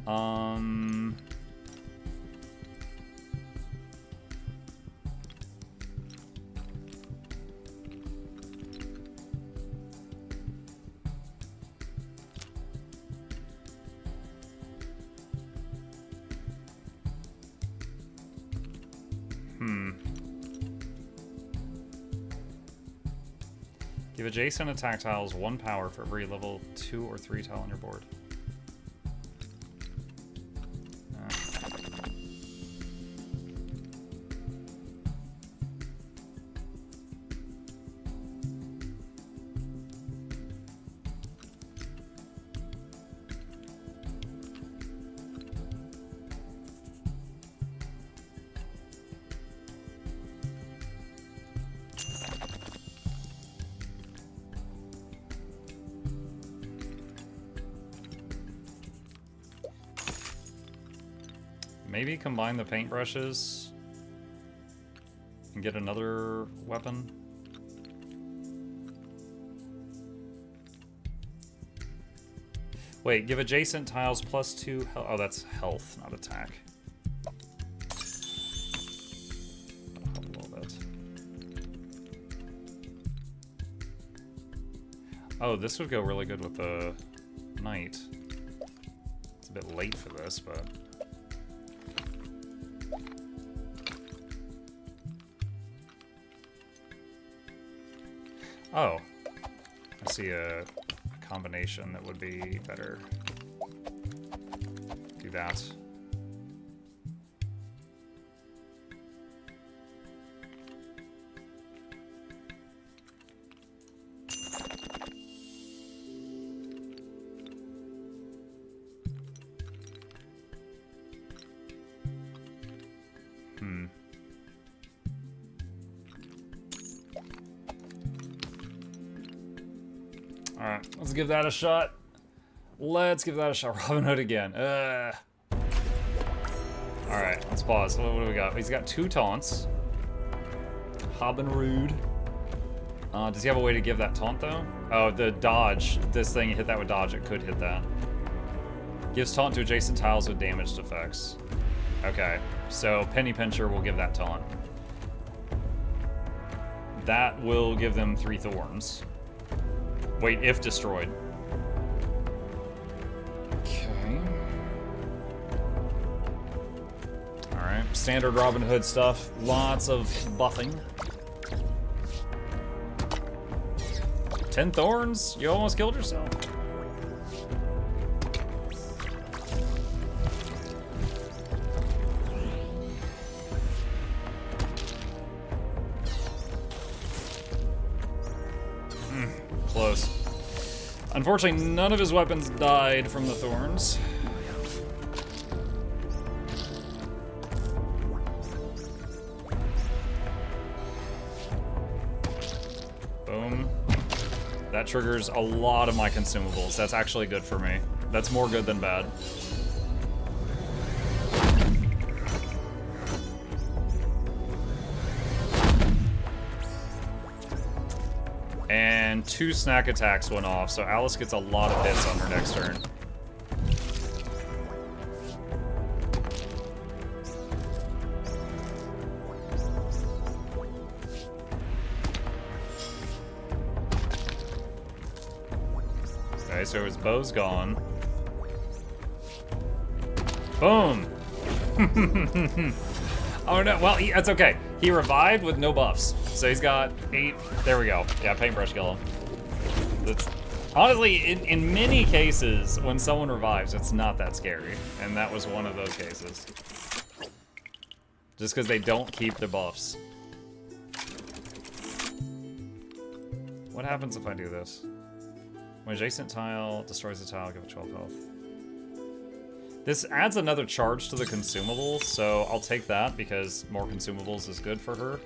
Um... Give adjacent attack tiles 1 power for every level 2 or 3 tile on your board. Maybe combine the paintbrushes and get another weapon. Wait, give adjacent tiles +2 health. Oh, that's health, not attack. A little bit. Oh, this would go really good with the knight. It's a bit late for this, but... Oh, I see a combination that would be better. Do that. Alright, let's give that a shot. Let's give that a shot. Robin Hood again. Alright, let's pause. What do we got? He's got 2 taunts. Robin Rude. Does he have a way to give that taunt, though? Oh, the dodge. This thing, you hit that with dodge, it could hit that. Gives taunt to adjacent tiles with damaged effects. Okay, so Penny Pincher will give that taunt. That will give them 3 thorns. Wait, if destroyed. Okay. Alright, standard Robin Hood stuff. Lots of buffing. 10 thorns? You almost killed yourself. Close. Unfortunately, none of his weapons died from the thorns. Boom. That triggers a lot of my consumables. That's actually good for me. That's more good than bad. And 2 snack attacks went off, so Alice gets a lot of hits on her next turn. Okay, so his bow's gone. Boom! Oh no, well, that's okay. He revived with no buffs. So he's got 8, there we go. Yeah, paintbrush kill him. That's, honestly, in many cases, when someone revives, it's not that scary. And that was one of those cases. Just because they don't keep the buffs. What happens if I do this? When adjacent tile destroys a tile, give it 12 health. This adds another charge to the consumables, so I'll take that because more consumables is good for her.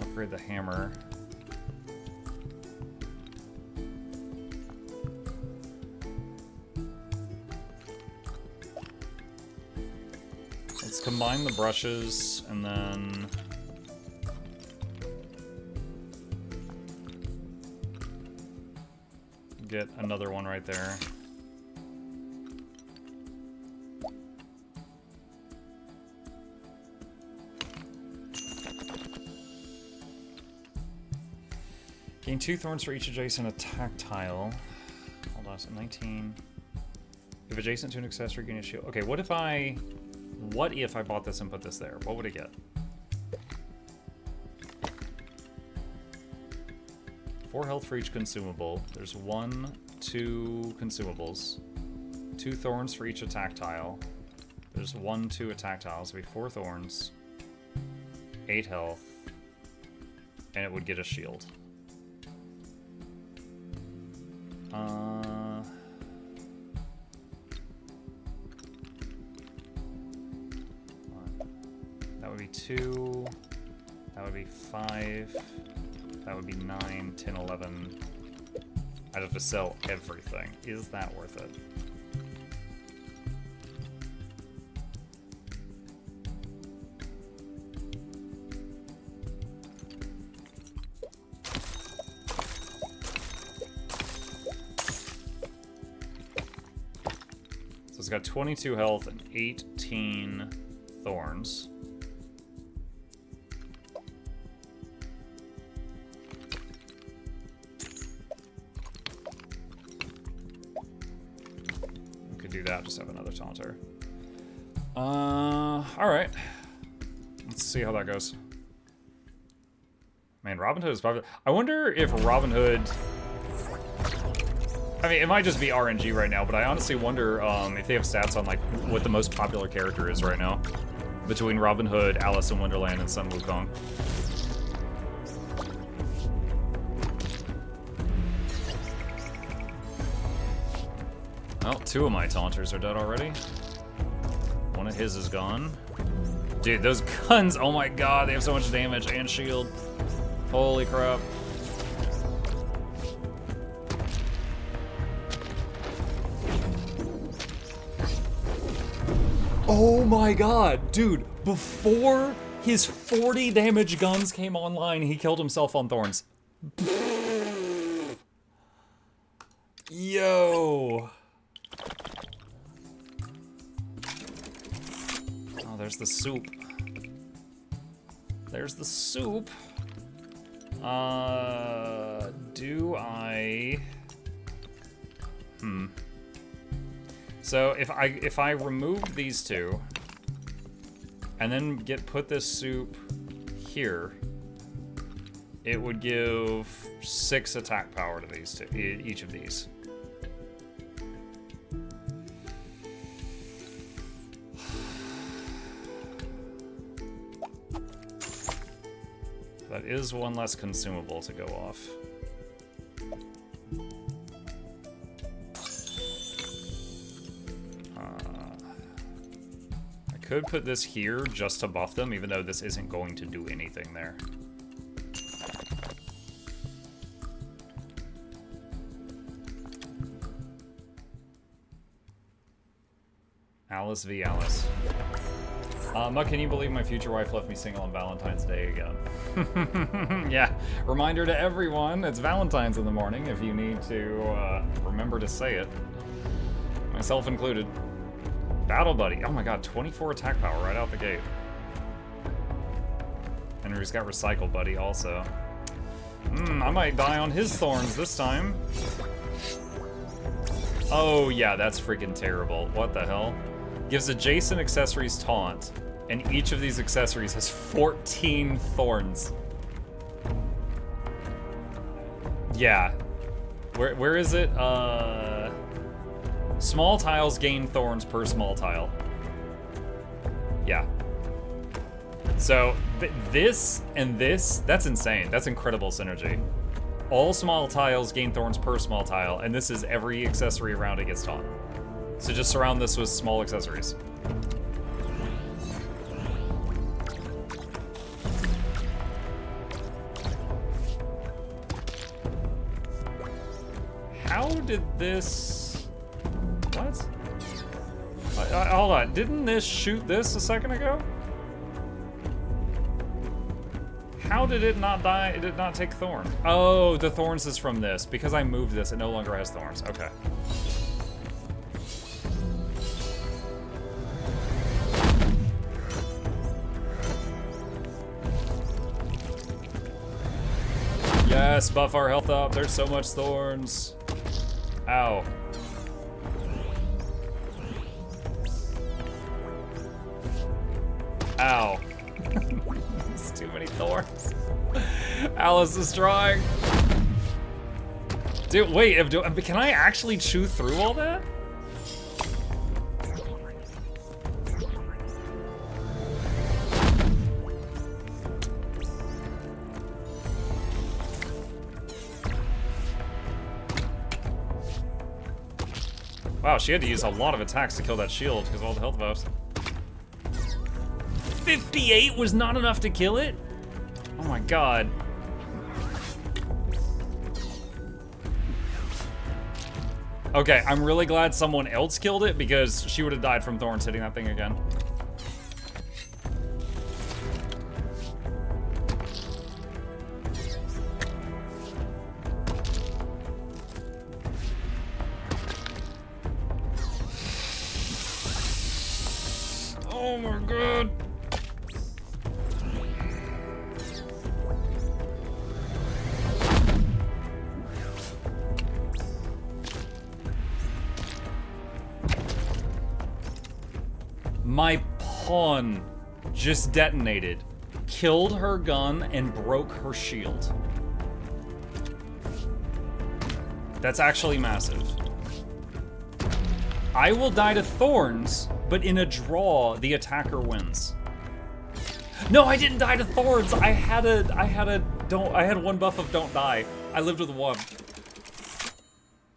Upgrade the hammer. Let's combine the brushes and then... get another one right there. Gain 2 thorns for each adjacent attack tile. Hold on, so 19. If adjacent to an accessory, gain a shield. Okay, what if I bought this and put this there? What would it get? 4 health for each consumable. There's 1, 2 consumables. 2 thorns for each attack tile. There's 1, 2 attack tiles. It'd be 4 thorns. 8 health. And it would get a shield. That would be 2. That would be 5. That would be 9, 10, 11. I'd have to sell everything. Is that worth it? So it's got 22 health and 18 thorns. Do that, just have another taunter. Alright. Let's see how that goes. Man, Robin Hood is popular. I wonder if Robin Hood... I mean, it might just be RNG right now, but I honestly wonder if they have stats on, like, what the most popular character is right now. Between Robin Hood, Alice in Wonderland, and Sun Wukong. Well, 2 of my taunters are dead already. 1 of his is gone. Dude, those guns, oh my god, they have so much damage and shield. Holy crap. Oh my god, dude, before his 40 damage guns came online, he killed himself on thorns. Yo. Oh, there's the soup. There's the soup. Do I... So if I removed these 2, and then put this soup here, it would give 6 attack power to these 2, each of these. That is 1 less consumable to go off. I could put this here just to buff them, even though this isn't going to do anything there. Alice v. Alice. Muck, can you believe my future wife left me single on Valentine's Day again? Yeah, reminder to everyone, it's Valentine's in the morning if you need to remember to say it. Myself included. Battle Buddy, oh my god, 24 attack power right out the gate. Henry's got Recycle Buddy also. I might die on his thorns this time. Oh yeah, that's freaking terrible. What the hell? Gives adjacent accessories taunt, and each of these accessories has 14 thorns. Yeah. Where is it? Small tiles gain thorns per small tile. Yeah. So, this and this, that's insane. That's incredible synergy. All small tiles gain thorns per small tile, and this is every accessory around it gets taunt. So just surround this with small accessories. How did this... What? hold on. Didn't this shoot this a second ago? How did it not die? It did not take thorns. Oh, the thorns is from this. Because I moved this, it no longer has thorns. Okay. Yes, buff our health up. There's so much thorns. Ow. Ow. There's too many thorns. Alice is trying. Dude, wait, can I actually chew through all that? Wow, she had to use a lot of attacks to kill that shield because of all the health buffs. 58 was not enough to kill it? Oh my god. Okay, I'm really glad someone else killed it because she would have died from thorns hitting that thing again. Oh my god. My pawn just detonated, killed her gun, and broke her shield. That's actually massive. I will die to thorns, but in a draw, the attacker wins. No, I didn't die to thorns. I had one buff of don't die. I lived with one.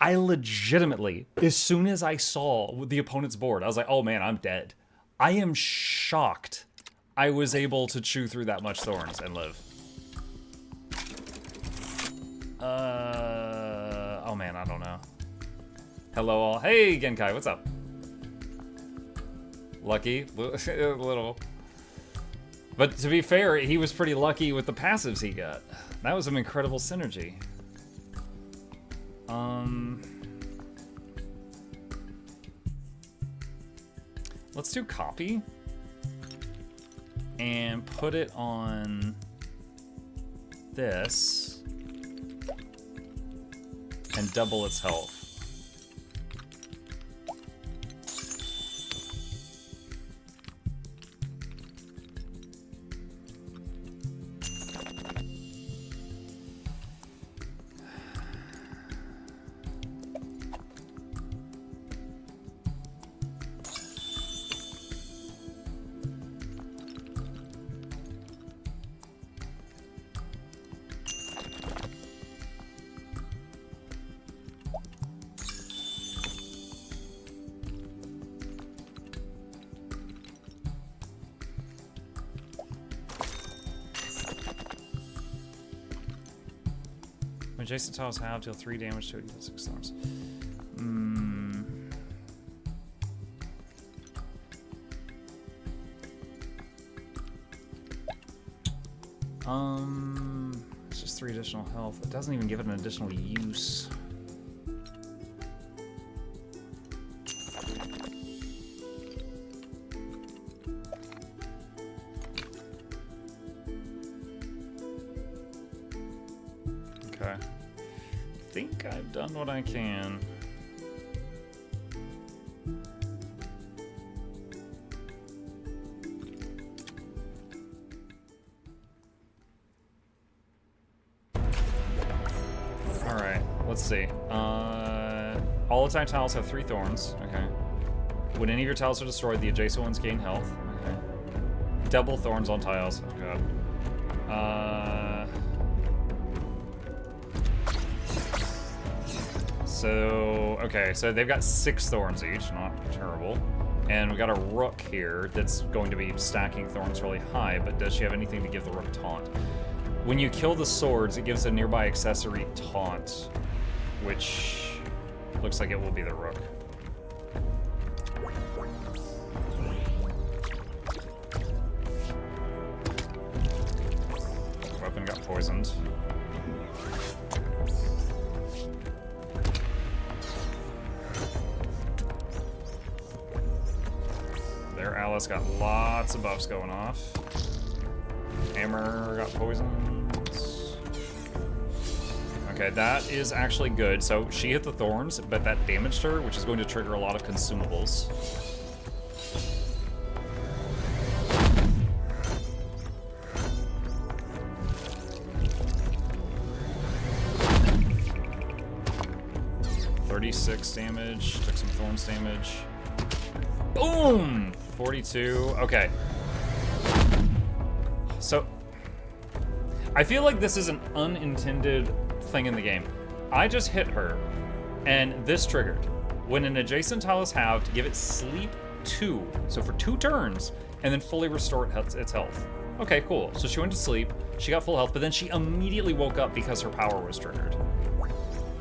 I legitimately, as soon as I saw the opponent's board, I was like, oh man, I'm dead. I am shocked I was able to chew through that much thorns and live. Oh man, I don't know. Hello all. Hey, Genkai, what's up? Lucky, a little. But to be fair, he was pretty lucky with the passives he got. That was some incredible synergy. Let's do copy and put it on this and double its health. Adjacent tiles have deal 3 damage to it, deal 6 thorns. It's just 3 additional health. It doesn't even give it an additional use. Done what I can. Alright, let's see. All attack tiles have 3 thorns. Okay. When any of your tiles are destroyed, the adjacent ones gain health. Okay. Double thorns on tiles. Oh god. So, okay, so they've got 6 thorns each, not terrible. And we got a rook here that's going to be stacking thorns really high, but does she have anything to give the rook taunt? When you kill the swords, it gives a nearby accessory taunt, which looks like it will be the rook. poisoned. There, Alice got lots of buffs going off. Hammer got poisoned. Okay, that is actually good. So she hit the thorns, but that damaged her, which is going to trigger a lot of consumables. Damage, took some thorns damage. Boom! 42. Okay. So, I feel like this is an unintended thing in the game. I just hit her, and this triggered. When an adjacent tile is halved, give it sleep 2. So for 2 turns, and then fully restore its health. Okay, cool. So she went to sleep, she got full health, but then she immediately woke up because her power was triggered.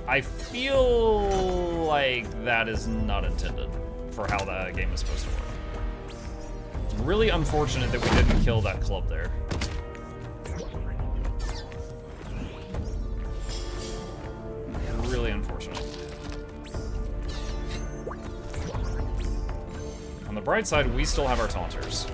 I feel like that is not intended for how that game is supposed to work. Really unfortunate that we didn't kill that club there. Really unfortunate. On the bright side, we still have our taunters.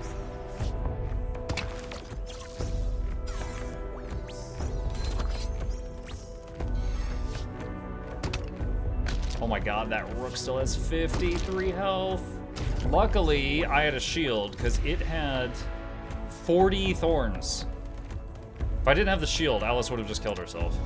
Oh my god, that rook still has 53 health. Luckily, I had a shield, because it had 40 thorns. If I didn't have the shield, Alice would have just killed herself.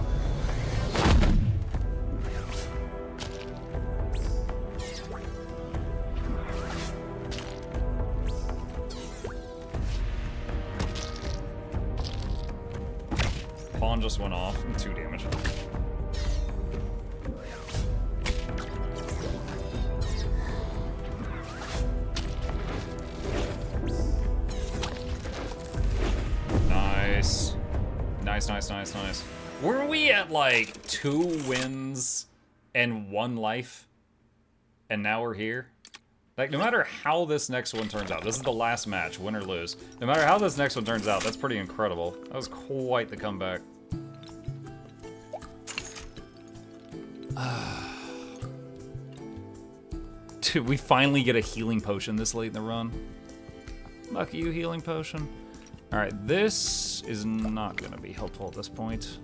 Pawn just went off, 2 damage. Nice. Were we at like 2 wins and 1 life? And now we're here? Like, no matter how this next one turns out, this is the last match, win or lose. No matter how this next one turns out, that's pretty incredible. That was quite the comeback. Dude, we finally get a healing potion this late in the run. Lucky you, healing potion. Alright, this is not going to be helpful at this point.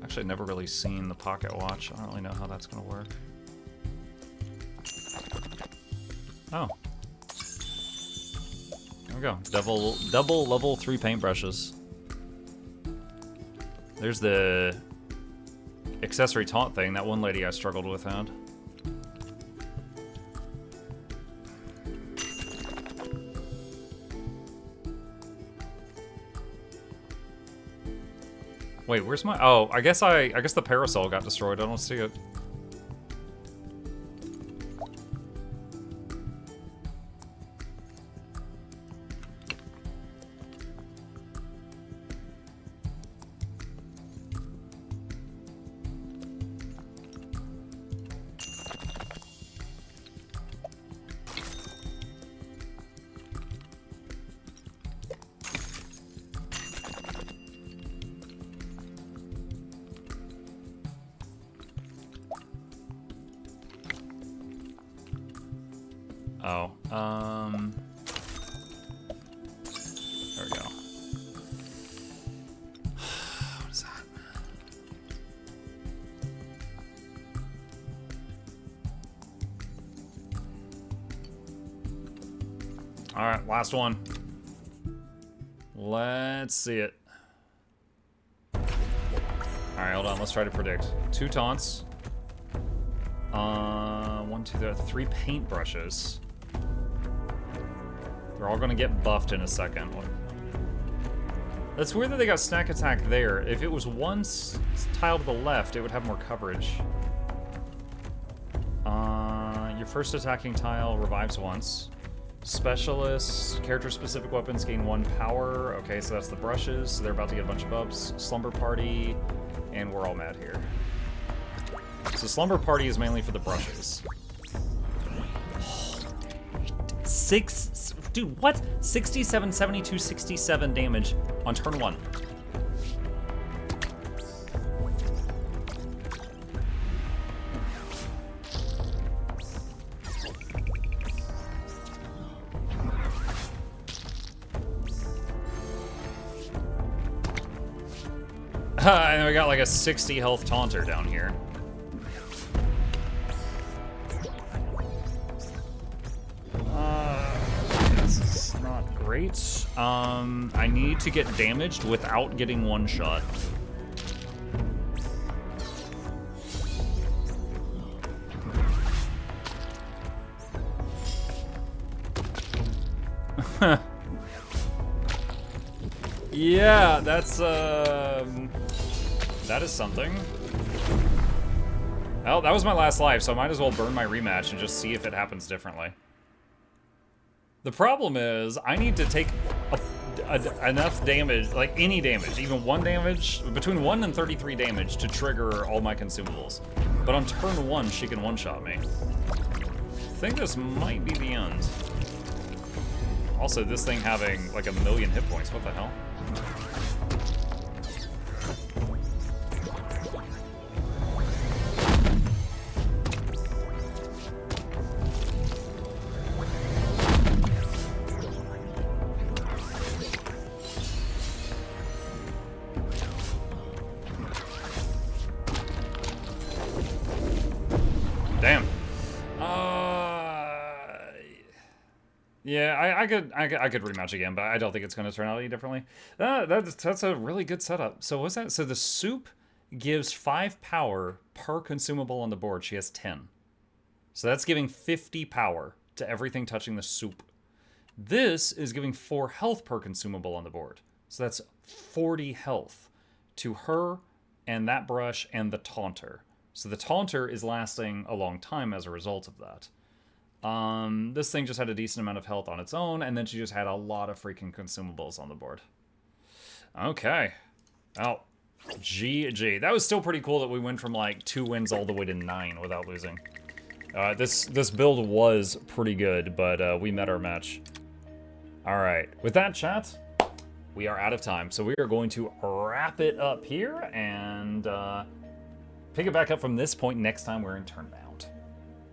Actually, I've never really seen the pocket watch. I don't really know how that's going to work. Oh. There we go. Double level 3 paintbrushes. There's the accessory taunt thing that one lady I struggled with had. Wait, where's my... Oh, I guess the parasol got destroyed. I don't see it. Oh, there we go. What is that? All right, last one. Let's see it. All right, hold on. Let's try to predict. 2 taunts. 1, 2, 3 paintbrushes. They're all gonna get buffed in a second. That's weird that they got snack attack there. If it was one tile to the left, it would have more coverage. Your first attacking tile revives once. Specialist, character-specific weapons gain 1 power. Okay, so that's the brushes. So they're about to get a bunch of ups. Slumber Party And we're all mad here. So Slumber Party is mainly for the brushes. Dude, what? 67, 72, 67 damage on turn 1. And then we got like a 60 health taunter down here. This is not great. I need to get damaged without getting one shot. Yeah, that's that is something. Well, that was my last life, so I might as well burn my rematch and just see if it happens differently. The problem is, I need to take enough damage, like any damage, even 1 damage, between 1 and 33 damage to trigger all my consumables. But on turn 1, she can one-shot me. I think this might be the end. Also, this thing having like 1,000,000 hit points, what the hell? Damn. Yeah, I could rematch again, but I don't think it's going to turn out any differently. That's a really good setup. So what's that? So the soup gives 5 power per consumable on the board. She has 10. So that's giving 50 power to everything touching the soup. This is giving 4 health per consumable on the board. So that's 40 health to her and that brush and the taunter. So the taunter is lasting a long time as a result of that. This thing just had a decent amount of health on its own, and then she just had a lot of freaking consumables on the board. Okay. Oh, GG. That was still pretty cool that we went from like 2 wins all the way to 9 without losing. This build was pretty good, but we met our match. All right. With that, chat, we are out of time. So we are going to wrap it up here and pick it back up from this point next time we're in Turnbound.